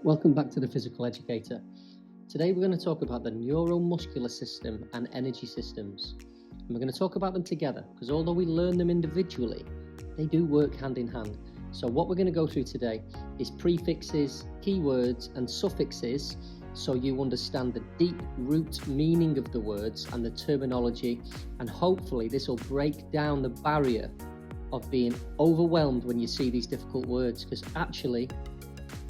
Welcome back to the Physical Educator. Today we're going to talk about the neuromuscular system and energy systems. And we're going to talk about them together because although we learn them individually, they do work hand in hand. So what we're going to go through today is prefixes, keywords and suffixes so you understand the deep root meaning of the words and the terminology, and hopefully this will break down the barrier of being overwhelmed when you see these difficult words, because actually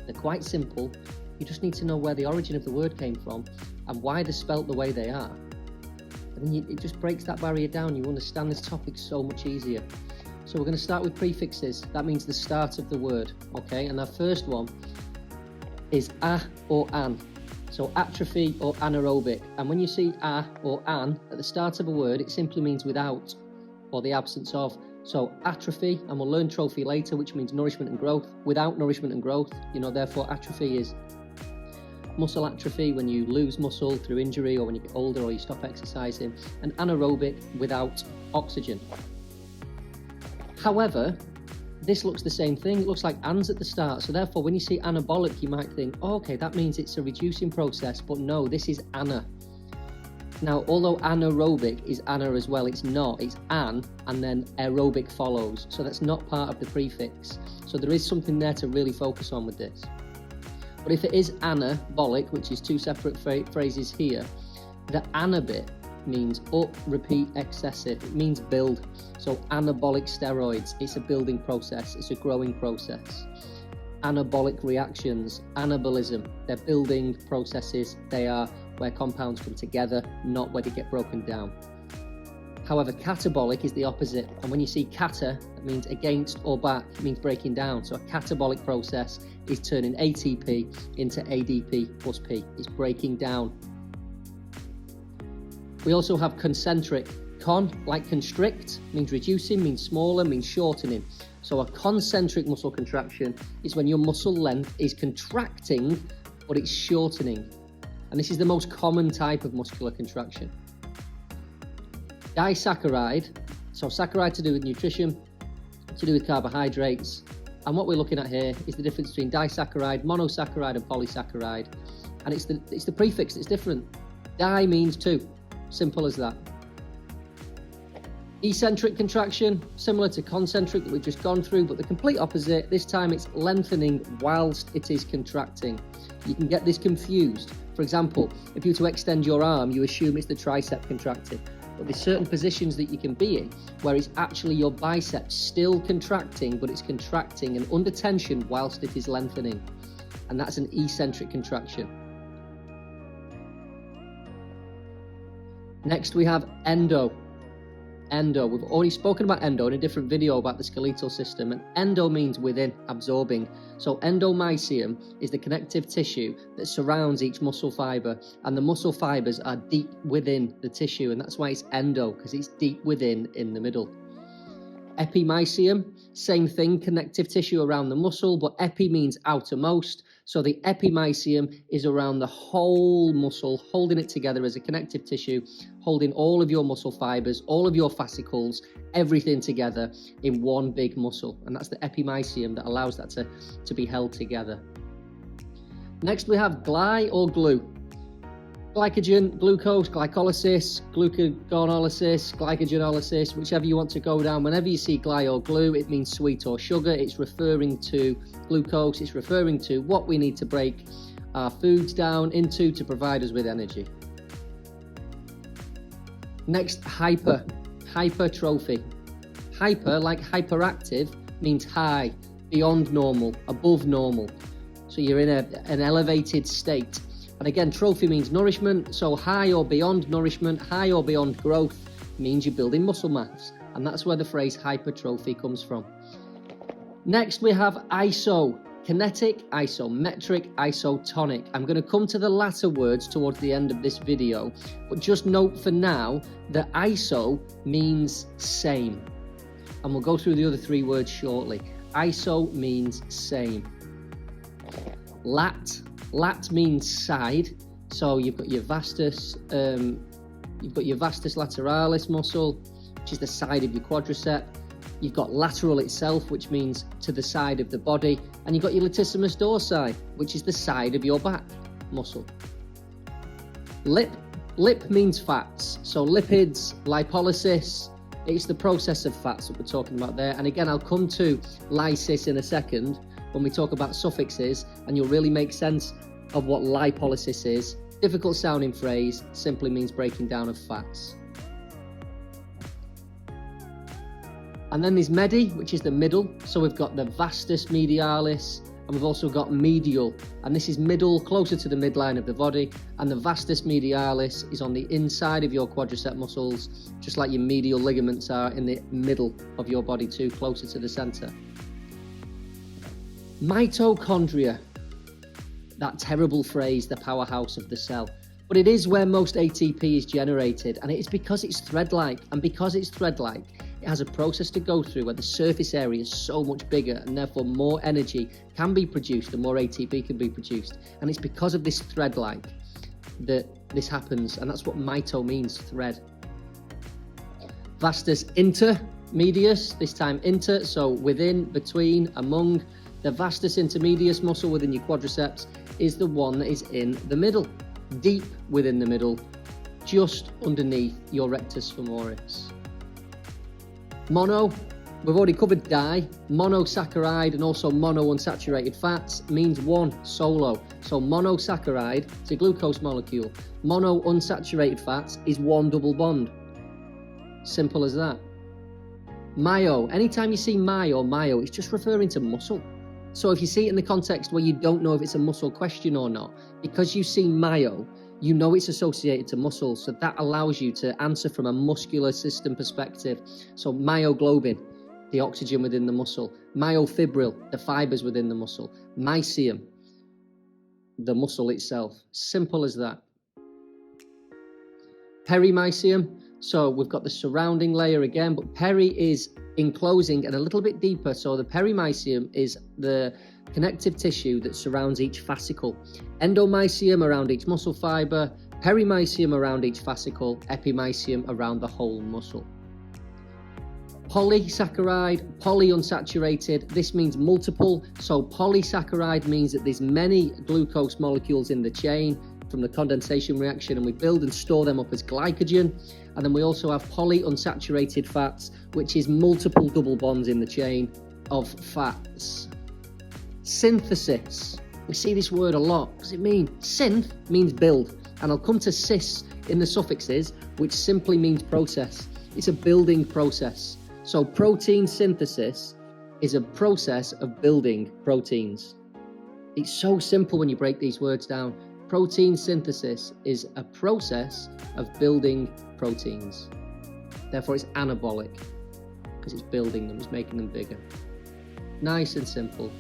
they're quite simple. You just need to know where the origin of the word came from and why they're spelt the way they are. And then it just breaks that barrier down. You understand this topic so much easier. So we're going to start with prefixes. That means the start of the word, okay? And our first one is a or an. So atrophy or anaerobic. And when you see a or an at the start of a word, it simply means without or the absence of. So atrophy, and we'll learn trophy later, which means nourishment and growth. Without nourishment and growth, therefore atrophy is muscle atrophy when you lose muscle through injury or when you get older or you stop exercising, and anaerobic without oxygen. However, this looks the same thing. It looks like an's at the start. So therefore, when you see anabolic, you might think, oh, okay, that means it's a reducing process. But no, this is ana. Now, although anaerobic is ana as well, it's not. It's an, and then aerobic follows. So that's not part of the prefix. So there is something there to really focus on with this. But if it is anabolic, which is two separate phrases here, the ana bit means up, repeat, excessive. It means build. So anabolic steroids, it's a building process. It's a growing process. Anabolic reactions, anabolism, they're building processes. They are where compounds come together, not where they get broken down. However, catabolic is the opposite. And when you see kata, it means against or back. It means breaking down. So a catabolic process is turning ATP into ADP plus P. It's breaking down. We also have concentric. Con, like constrict, means reducing, means smaller, means shortening. So a concentric muscle contraction is when your muscle length is contracting, but it's shortening. And this is the most common type of muscular contraction. Disaccharide, so saccharide to do with nutrition, to do with carbohydrates. And what we're looking at here is the difference between disaccharide, monosaccharide and polysaccharide. And it's the prefix that's different. Di means two, simple as that. Eccentric contraction, similar to concentric that we've just gone through, but the complete opposite. This time it's lengthening whilst it is contracting. You can get this confused. For example, if you were to extend your arm, you assume it's the tricep contracting. But there's certain positions that you can be in where it's actually your biceps still contracting, but it's contracting and under tension whilst it is lengthening. And that's an eccentric contraction. Next we have endo. Endo, we've already spoken about endo in a different video about the skeletal system, and endo means within, absorbing. So endomysium is the connective tissue that surrounds each muscle fiber, and the muscle fibers are deep within the tissue, and that's why it's endo, because it's deep within in the middle. Epimysium, same thing, connective tissue around the muscle, but epi means outermost. So the epimysium is around the whole muscle, holding it together as a connective tissue, holding all of your muscle fibers, all of your fascicles, everything together in one big muscle. And that's the epimysium that allows that to be held together. Next we have gly or glue. Glycogen, glucose, glycolysis, glycogenolysis, glycogenolysis, whichever you want to go down. Whenever you see gly or glue, it means sweet or sugar. It's referring to glucose. It's referring to what we need to break our foods down into to provide us with energy. Next, hypertrophy. Hyper, like hyperactive, means high, beyond normal, above normal. So you're in an elevated state. And again, trophy means nourishment, so high or beyond nourishment, high or beyond growth means you're building muscle mass. And that's where the phrase hypertrophy comes from. Next we have iso, kinetic, isometric, isotonic. I'm going to come to the latter words towards the end of this video, but just note for now that iso means same. And we'll go through the other three words shortly. Iso means same. Lat means side, so you've got your vastus lateralis muscle, which is the side of your quadricep. You've got lateral itself, which means to the side of the body, and you've got your latissimus dorsi, which is the side of your back muscle. Lip means fats, so lipids, lipolysis, it's the process of fats that we're talking about there. And again, I'll come to lysis in a second when we talk about suffixes, and you'll really make sense of what lipolysis is. Difficult sounding phrase, simply means breaking down of fats. And then there's Medi, which is the middle. So we've got the vastus medialis, and we've also got medial. And this is middle, closer to the midline of the body. And the vastus medialis is on the inside of your quadricep muscles, just like your medial ligaments are in the middle of your body too, closer to the center. Mitochondria, that terrible phrase, the powerhouse of the cell. But it is where most ATP is generated, and it is because it's thread-like. And because it's thread-like, it has a process to go through where the surface area is so much bigger, and therefore more energy can be produced and more ATP can be produced. And it's because of this thread-like that this happens, and that's what mito means, thread. Vastus intermedius, this time inter, so within, between, among. The vastus intermedius muscle within your quadriceps is the one that is in the middle, deep within the middle, just underneath your rectus femoris. Mono, we've already covered di. Monosaccharide and also monounsaturated fats means one, solo. So monosaccharide is a glucose molecule. Monounsaturated fats is one double bond. Simple as that. Myo, anytime you see myo, it's just referring to muscle. So if you see it in the context where you don't know if it's a muscle question or not, because you see myo, you know it's associated to muscles, so that allows you to answer from a muscular system perspective. So myoglobin, the oxygen within the muscle. Myofibril, the fibers within the muscle. Mycium, the muscle itself. Simple as that. Perimycium, so we've got the surrounding layer again, but peri is enclosing and a little bit deeper. So the perimycium is the connective tissue that surrounds each fascicle. Endomycium around each muscle fiber, perimycium around each fascicle, epimycium around the whole muscle. Polysaccharide, polyunsaturated, this means multiple. So polysaccharide means that there's many glucose molecules in the chain from the condensation reaction, and we build and store them up as glycogen. And then we also have polyunsaturated fats, which is multiple double bonds in the chain of fats. Synthesis, we see this word a lot. What does it mean? Synth means build, and I'll come to cis in the suffixes, which simply means process. It's a building process. So protein synthesis is a process of building proteins. It's so simple when you break these words down. Protein synthesis is a process of building proteins. Therefore, it's anabolic because it's building them, it's making them bigger. Nice and simple.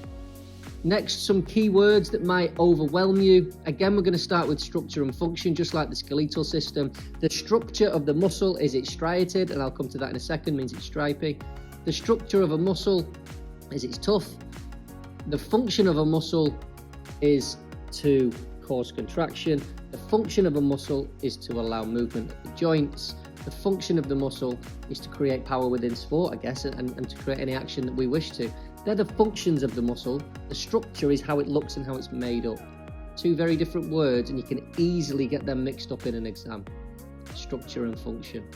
Next, some key words that might overwhelm you. Again, we're going to start with structure and function, just like the skeletal system. The structure of the muscle is it's striated, and I'll come to that in a second, means it's stripy. The structure of a muscle is it's tough. The function of a muscle is to cause contraction. The function of a muscle is to allow movement of the joints. The function of the muscle is to create power within sport, I guess, and to create any action that we wish to. They're the functions of the muscle. The structure is how it looks and how it's made up. Two very different words, and you can easily get them mixed up in an exam. Structure and function.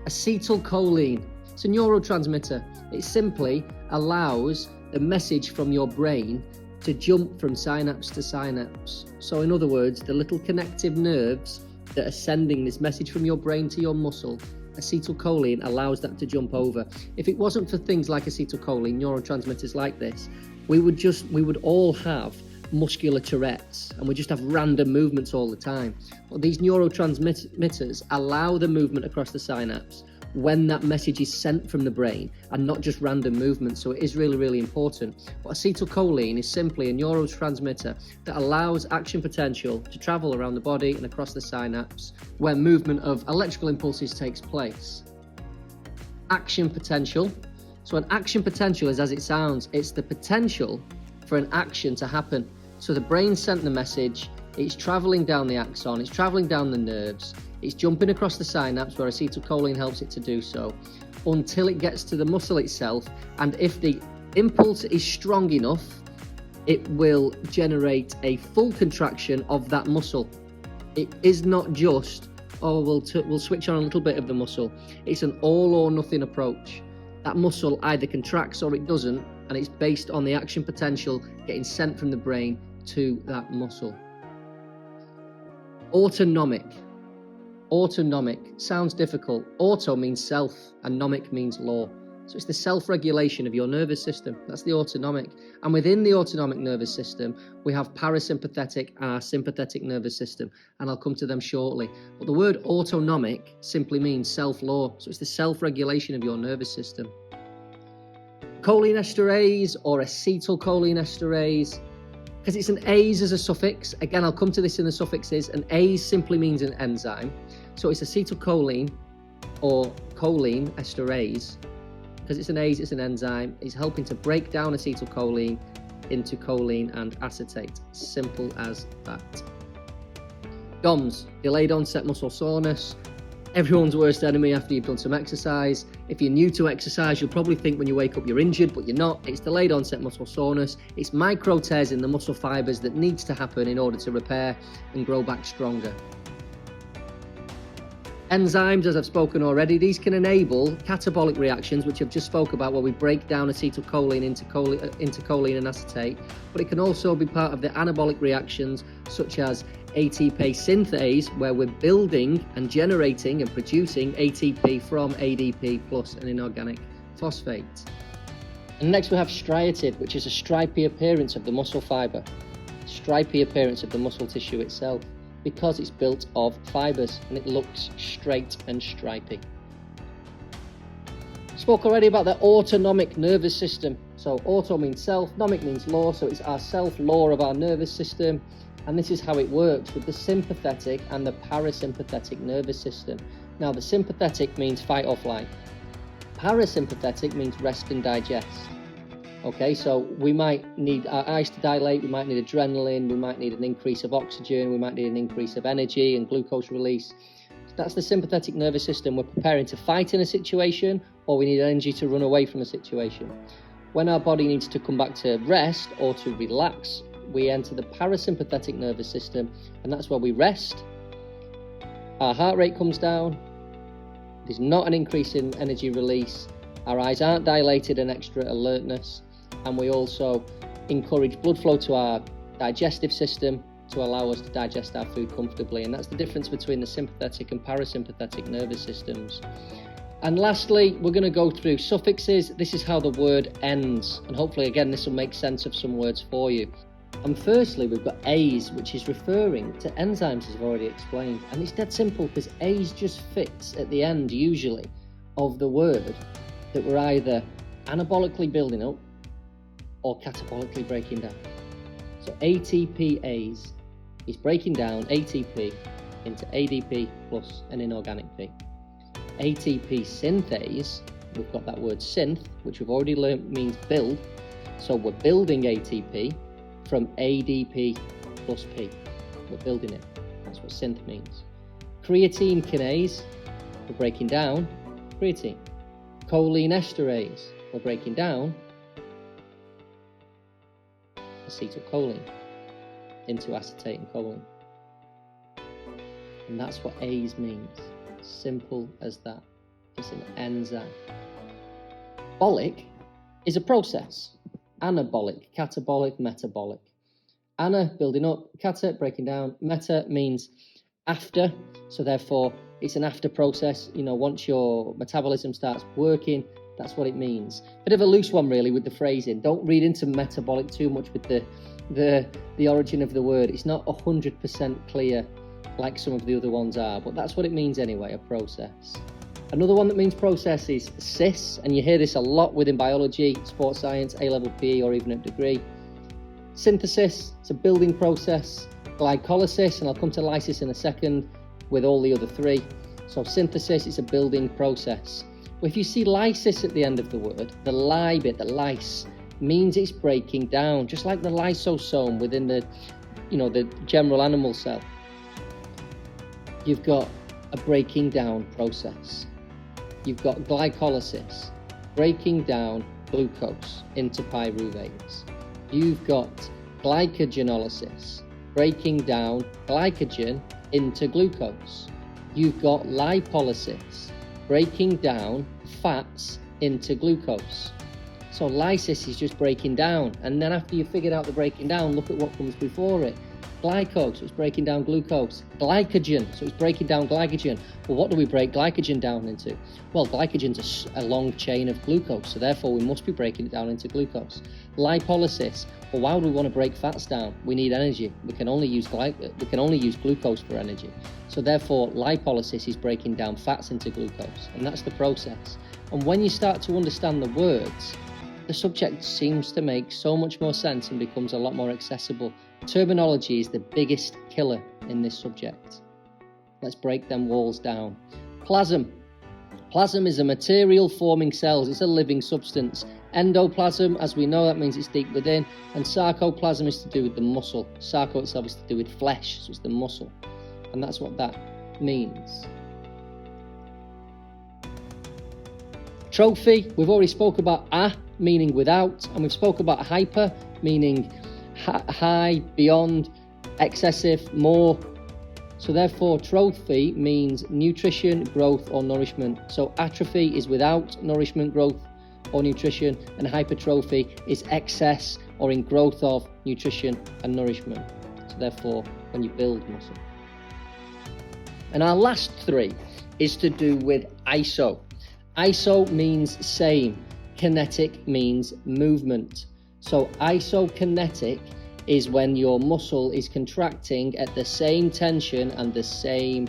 Acetylcholine. It's a neurotransmitter. It simply allows the message from your brain to jump from synapse to synapse. So in other words, the little connective nerves that are sending this message from your brain to your muscle, acetylcholine allows that to jump over. If it wasn't for things like acetylcholine, neurotransmitters like this, we would all have muscular Tourette's, and we just have random movements all the time. But these neurotransmitters allow the movement across the synapse when that message is sent from the brain, and not just random movements. So it is really, really important. But acetylcholine is simply a neurotransmitter that allows action potential to travel around the body and across the synapse where movement of electrical impulses takes place. Action potential. So an action potential is as it sounds. It's the potential for an action to happen. So the brain sent the message, It's travelling down the axon, it's travelling down the nerves, it's jumping across the synapse where acetylcholine helps it to do so, until it gets to the muscle itself, and if the impulse is strong enough, it will generate a full contraction of that muscle. It is not just, oh, we'll switch on a little bit of the muscle. It's an all or nothing approach. That muscle either contracts or it doesn't, and it's based on the action potential getting sent from the brain to that muscle. Autonomic. Autonomic sounds difficult. Auto means self and nomic means law. So it's the self-regulation of your nervous system. That's the autonomic. And within the autonomic nervous system, we have parasympathetic and our sympathetic nervous system. And I'll come to them shortly. But the word autonomic simply means self-law. So it's the self-regulation of your nervous system. Cholinesterase or acetylcholinesterase, because it's an ase as a suffix. Again, I'll come to this in the suffixes. An ase simply means an enzyme. So it's acetylcholine or choline esterase. Because it's an ase, it's an enzyme. It's helping to break down acetylcholine into choline and acetate. Simple as that. DOMS, delayed onset muscle soreness. Everyone's worst enemy after you've done some exercise. If you're new to exercise, you'll probably think when you wake up you're injured, but you're not. It's delayed onset muscle soreness. It's micro tears in the muscle fibers that needs to happen in order to repair and grow back stronger. Enzymes, as I've spoken already, these can enable catabolic reactions, which I've just spoke about, where we break down acetylcholine into choline and acetate, but it can also be part of the anabolic reactions, such as ATP synthase, where we're building and generating and producing ATP from ADP plus an inorganic phosphate. And next we have striated, which is a stripy appearance of the muscle fibre, stripy appearance of the muscle tissue itself, because it's built of fibres and it looks straight and stripy. Spoke already about the autonomic nervous system. So auto means self, nomic means law, so it's our self-law of our nervous system. And this is how it works with the sympathetic and the parasympathetic nervous system. Now the sympathetic means fight or flight. Parasympathetic means rest and digest. Okay, so we might need our eyes to dilate, we might need adrenaline, we might need an increase of oxygen, we might need an increase of energy and glucose release. That's the sympathetic nervous system. We're preparing to fight in a situation, or we need energy to run away from a situation. When our body needs to come back to rest or to relax, we enter the parasympathetic nervous system, and that's where we rest. Our heart rate comes down, there's not an increase in energy release, our eyes aren't dilated and extra alertness, and we also encourage blood flow to our digestive system to allow us to digest our food comfortably. And that's the difference between the sympathetic and parasympathetic nervous systems. And lastly, we're going to go through suffixes. This is how the word ends, and hopefully again this will make sense of some words for you. And firstly, we've got ase, which is referring to enzymes, as I've already explained. And it's dead simple, because ase just fits at the end usually of the word that we're either anabolically building up or catabolically breaking down. So ATPase is breaking down ATP into ADP plus an inorganic P. ATP synthase, we've got that word synth, which we've already learned means build. So we're building ATP from ADP plus P. We're building it. That's what synth means. Creatine kinase, we're breaking down creatine. Cholinesterase, we're breaking down acetylcholine into acetate and choline. And that's what ase means. Simple as that. It's an enzyme. Bolic is a process. Anabolic, catabolic, metabolic. Ana, building up. Cata, breaking down. Meta means after. So therefore, it's an after process. You know, once your metabolism starts working, that's what it means. Bit of a loose one really with the phrasing. Don't read into metabolic too much with the origin of the word. It's not 100% clear like some of the other ones are, but that's what it means anyway, a process. Another one that means process is SEHS, and you hear this a lot within biology, sports science, A-level PE, or even at degree. Synthesis, it's a building process. Glycolysis, and I'll come to lysis in a second with all the other three. So synthesis is a building process. Well, if you see lysis at the end of the word, the ly bit, the lyse, means it's breaking down, just like the lysosome within the the general animal cell, you've got a breaking down process. You've got glycolysis, breaking down glucose into pyruvates. You've got glycogenolysis, breaking down glycogen into glucose. You've got lipolysis, breaking down fats into glucose. So lysis is just breaking down, and then after you've figured out the breaking down, look at what comes before it. Glycose, so it's breaking down glucose. Glycogen, so it's breaking down glycogen. Well, what do we break glycogen down into? Well, glycogen's a long chain of glucose, so therefore we must be breaking it down into glucose. Lipolysis, well, why would we want to break fats down? We need energy. We can only use glucose for energy. So therefore, lipolysis is breaking down fats into glucose, and that's the process. And when you start to understand the words, the subject seems to make so much more sense and becomes a lot more accessible. Terminology is the biggest killer in this subject. Let's break them walls down. Plasm. Plasm is a material forming cells. It's a living substance. Endoplasm, as we know, that means it's deep within. And sarcoplasm is to do with the muscle. Sarco itself is to do with flesh, so it's the muscle. And that's what that means. Trophy, we've already spoke about meaning without, and we've spoke about hyper, meaning high, beyond, excessive, more. So therefore, trophy means nutrition, growth, or nourishment. So atrophy is without nourishment, growth, or nutrition, and hypertrophy is excess or in growth of nutrition and nourishment. So therefore, when you build muscle. And our last three is to do with iso. Iso means same. Kinetic means movement. So isokinetic is when your muscle is contracting at the same tension and the same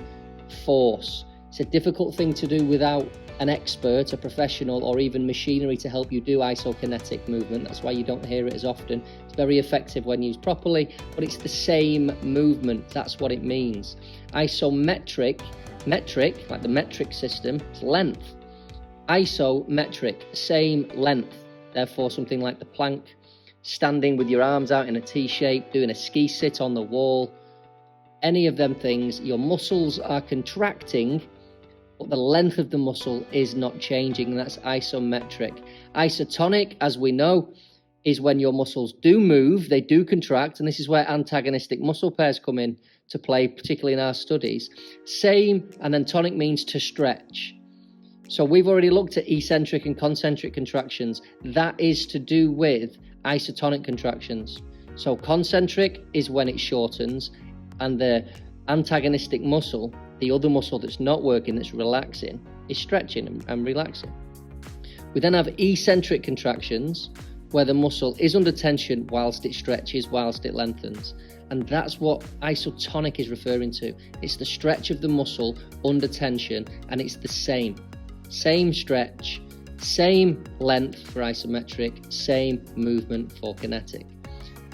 force. It's a difficult thing to do without an expert, a professional, or even machinery to help you do isokinetic movement. That's why you don't hear it as often. It's very effective when used properly, but it's the same movement. That's what it means. Isometric, metric, like the metric system, is length. Isometric, same length. Therefore, something like the plank, standing with your arms out in a T shape, doing a ski sit on the wall. Any of them things, your muscles are contracting, but the length of the muscle is not changing, and that's isometric. Isotonic, as we know, is when your muscles do move, they do contract, and this is where antagonistic muscle pairs come in to play, particularly in our studies. Same, and then tonic means to stretch. So we've already looked at eccentric and concentric contractions. That is to do with isotonic contractions. So concentric is when it shortens, and the antagonistic muscle, the other muscle that's not working, that's relaxing, is stretching and relaxing. We then have eccentric contractions, where the muscle is under tension whilst it stretches, whilst it lengthens. And that's what isotonic is referring to. It's the stretch of the muscle under tension, and it's the same. Same stretch, same length for isometric, same movement for kinetic.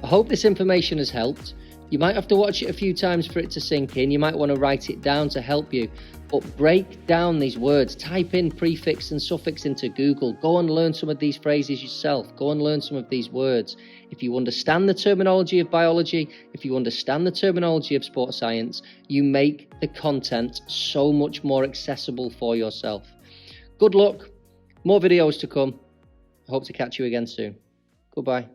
I hope this information has helped. You might have to watch it a few times for it to sink in. You might want to write it down to help you. But break down these words. Type in prefix and suffix into Google. Go and learn some of these phrases yourself. Go and learn some of these words. If you understand the terminology of biology, if you understand the terminology of sports science, you make the content so much more accessible for yourself. Good luck. More videos to come. I hope to catch you again soon. Goodbye.